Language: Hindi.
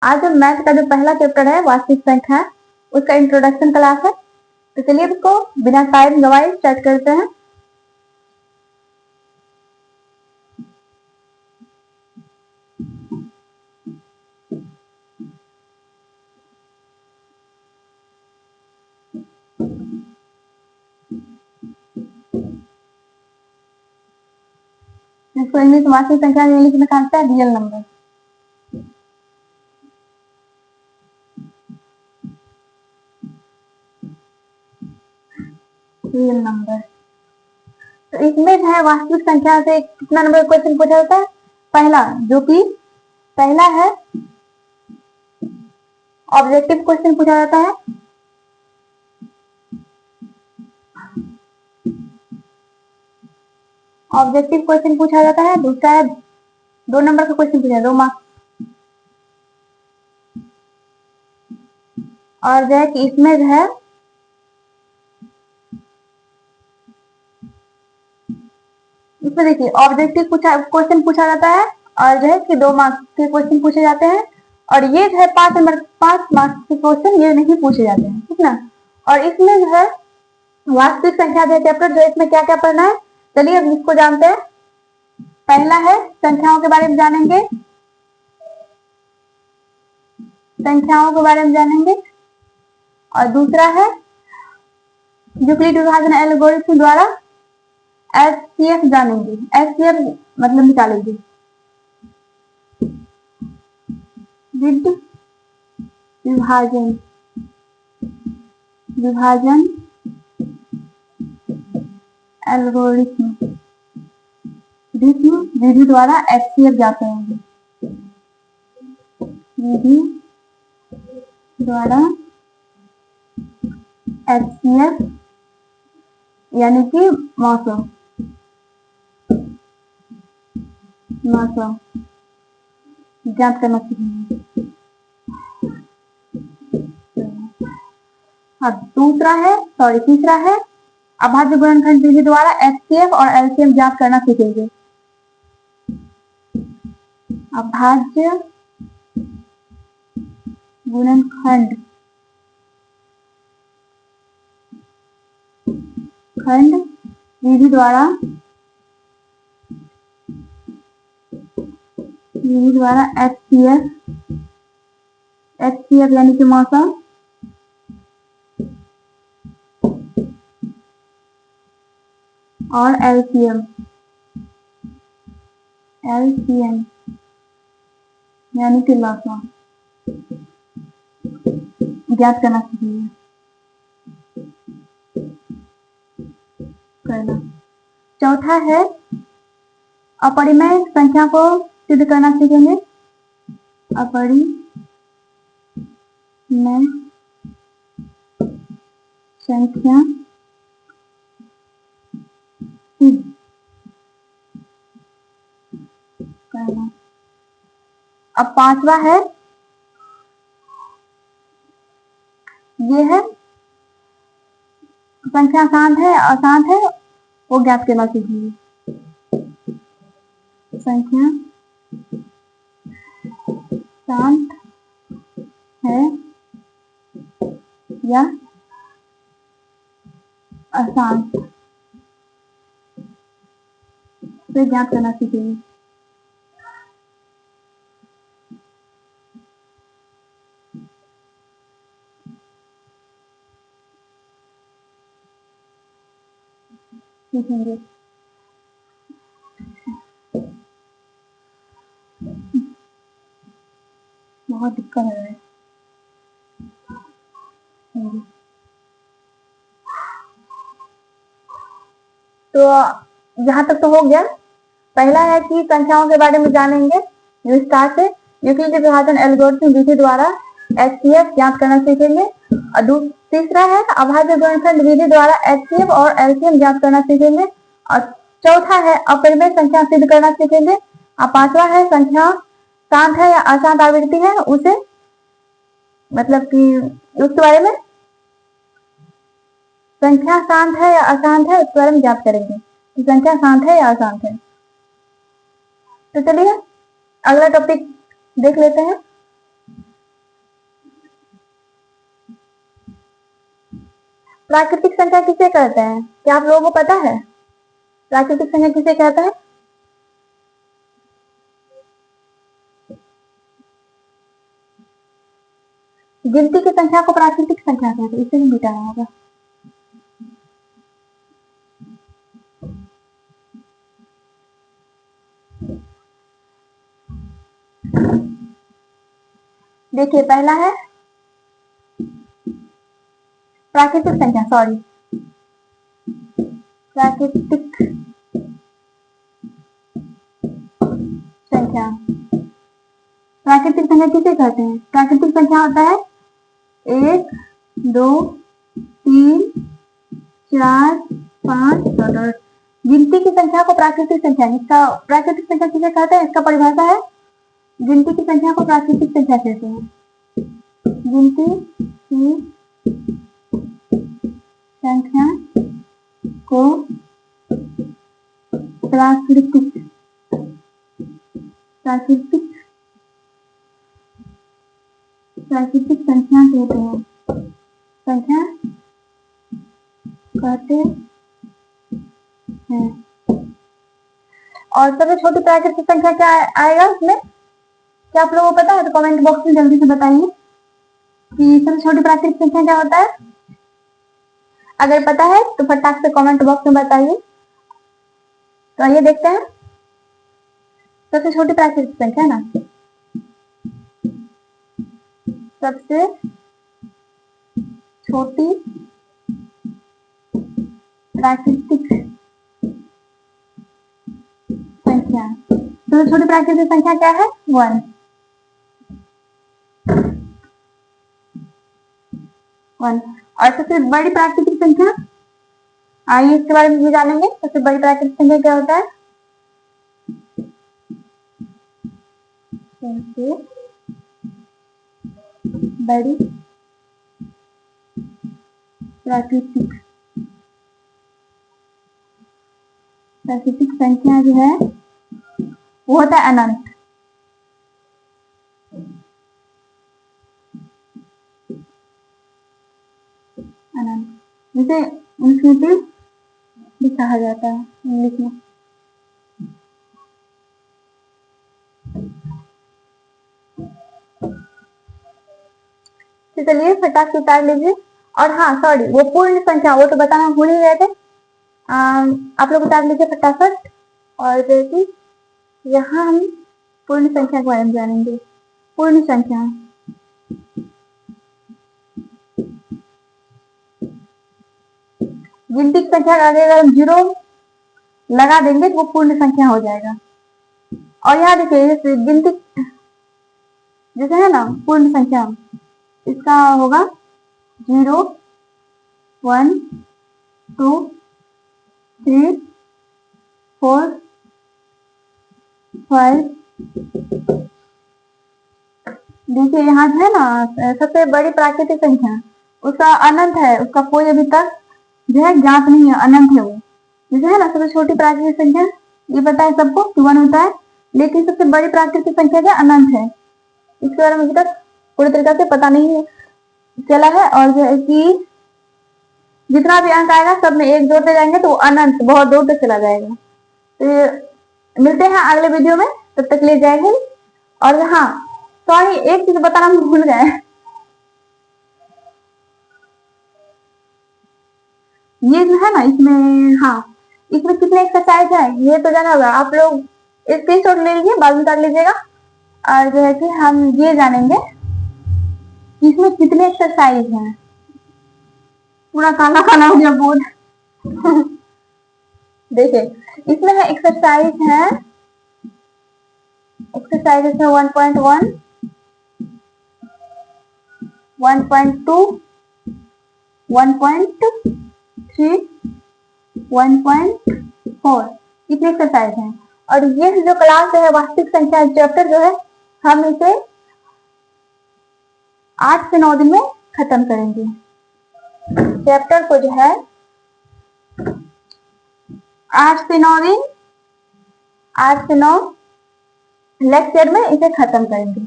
आज मैथ का जो पहला चैप्टर है वास्तविक संख्या, उसका इंट्रोडक्शन क्लास है। तो चलिए इसको बिना टाइम गवाए स्टार्ट करते हैं। इसको इंग्लिश वास्तविक संख्या इंग्लिश में कहा जाता है रियल नंबर। रियल नंबर तो इसमें है वास्तविक संख्या से कितना नंबर क्वेश्चन पूछा जाता है? पहला, जो कि पहला है ऑब्जेक्टिव क्वेश्चन पूछा जाता है। ऑब्जेक्टिव क्वेश्चन पूछा जाता है। दूसरा है 2 नंबर का क्वेश्चन पूछा, 2 मार्क्स। और जो है कि इसमें जो है इसमें देखिए ऑब्जेक्टिव क्वेश्चन पूछा जाता है और जो है कि 2 मार्क्स के क्वेश्चन पूछे जाते हैं। और ये जो है 5 मार्क्स के क्वेश्चन ये नहीं पूछे जाते हैं, ठीक ना। और इसमें जो है वास्तविक संख्या जो चैप्टर, जो इसमें क्या क्या पढ़ना है, चलिए अब इसको जानते हैं। पहला है संख्याओं के बारे में जानेंगे, संख्याओं के बारे में जानेंगे। और दूसरा है यूक्लिड विभाजन एल्गोरिथम द्वारा एचसीएफ जानेंगे। एचसीएफ मतलब निकालेंगे, विभाजन एल्गोरिथम विधि द्वारा एचसीएफ जाते होंगे। विधि द्वारा एचसीएफ यानी कि मौसम जांच करना सीखेंगे। तीसरा है अभाज्य गुणनखंड विधि द्वारा एचसीएफ और एलसीएम ज्ञात करना सीखेंगे। अभाज्य गुणनखंड विधि द्वारा एचसीएफ यानी कि मौसम और एलसीएम यानी कि लॉस ज्ञात करना सीखेंगे। चौथा है अपरिमेय संख्या को सिद्ध करना सीखेंगे। अपरिमेय संख्या सिद्ध करना। अब पांचवा है, ये है संख्या शांत है अशांत है वो ज्ञात करना सीखेंगे। संख्या शांत है या अशांत से ज्ञात करना सीखेंगे। बहुत दिक्कत है। तो यहाँ तक तो हो गया। पहला है कि संख्याओं के बारे में जानेंगे विस्तार से। यूक्लिड विभाजन एल्गोरिथम विधि द्वारा एचसीएफ ज्ञात करना सीखेंगे। और तीसरा है अभाज्य गुणनखंड विधि द्वारा एचसीएफ और एलसीएम ज्ञात करना सीखेंगे। और चौथा है अपरिमेय संख्या सिद्ध करना सीखेंगे। और पांचवा है संख्या शांत है या अशांत आवृत्ति है उसे मतलब कि उसके बारे में, संख्या शांत है या अशांत है उसके बारे में ज्ञात करेंगे कि संख्या शांत है या अशांत है। तो चलिए अगला टॉपिक देख लेते हैं। प्राकृतिक संख्या किसे कहते हैं? क्या आप लोगों को पता है प्राकृतिक संख्या किसे कहते हैं? गिनती की संख्या को प्राकृतिक संख्या कहते हैं, इसे ही मिटाना होगा। देखिए पहला है प्राकृतिक संख्या, सॉरी प्राकृतिक संख्या। प्राकृतिक संख्या किसे कहते हैं? प्राकृतिक संख्या होता है 1 2 3 4 5 6। गिनती की संख्या को प्राकृतिक संख्या, इसका प्राकृतिक संख्या किसे कहते हैं? इसका परिभाषा है गिनती की संख्या को प्राकृतिक संख्या कहते हैं। गिनती की संख्या को प्राकृतिक संख्या कहते हैं, संख्या कहते हैं। और सबसे छोटी प्राकृतिक संख्या क्या आएगा उसमें? क्या आप लोगों को पता है? तो कमेंट बॉक्स में जल्दी से बताइए कि सबसे छोटी प्राकृतिक संख्या क्या होता है। अगर पता है तो फटाक से कमेंट बॉक्स में बताइए। तो आइए देखते हैं सबसे छोटी प्राकृतिक संख्या ना, सबसे छोटी प्राकृतिक संख्या, सबसे छोटी प्राकृतिक संख्या क्या है? 1। और सबसे बड़ी प्राकृतिक संख्या, आइए इसके बारे में भी जानेंगे। सबसे बड़ी प्राकृतिक संख्या क्या होता है? सबसे बड़ी प्राकृतिक संख्या जो है वो होता है अनंत। जिसे इन्फिनिटी भी कहा जाता है इंग्लिश में। चलिए फटाक से उतार लीजिए। और हाँ सॉरी, वो पूर्ण संख्या वो तो बताना भूल ही गए थे। आप लोग उतार लीजिए फटाफट। और जैसे यहाँ हम पूर्ण संख्या के बारे में जानेंगे। पूर्ण संख्या गिनती की संख्या का आगे अगर हम 0 लगा देंगे तो वो पूर्ण संख्या हो जाएगा। और यहाँ देखिए गिनती जैसे है ना पूर्ण संख्या, इसका होगा 0 1 2 3 4 5। देखिए यहाँ जो है ना सबसे बड़ी प्राकृतिक संख्या उसका अनंत है, उसका कोई अभी तक जो है ज्ञात नहीं है, अनंत है वो। जैसे है ना सबसे छोटी प्राकृतिक संख्या ये पता है सबको कि 1 होता है, लेकिन सबसे बड़ी प्राकृतिक संख्या क्या अनंत है, इसके बारे में अभी तक पूरी तरीके से पता नहीं चला है। और जो है कि जितना भी अंक आएगा सब में 1 जोड़ते जाएंगे तो अनंत बहुत दूर तक चला जाएगा। तो मिलते हैं अगले वीडियो में, तब तक ले जाएंगे। और हाँ सॉरी एक चीज बताना हम भूल गए, ये जो है ना इसमें, हाँ इसमें कितने एक्सरसाइज है ये तो जाना होगा। आप लोग स्क्रीनशॉट ले लीजिए, बाद में कर लीजिएगा। और जो है कि हम ये जानेंगे इसमें कितने एक्सरसाइज हैं। पूरा काला काला हो गया बोर्ड। देखिए इसमें है एक्सरसाइज है 1.1 1.2 1.3 1.4 इतने एक्सरसाइज हैं। और ये जो क्लास है वास्तविक संख्या चैप्टर जो है हम इसे 8 से 9 दिन में खत्म करेंगे। चैप्टर को जो है 8 से 9 दिन, 8 से 9 लेक्चर में इसे खत्म करेंगे।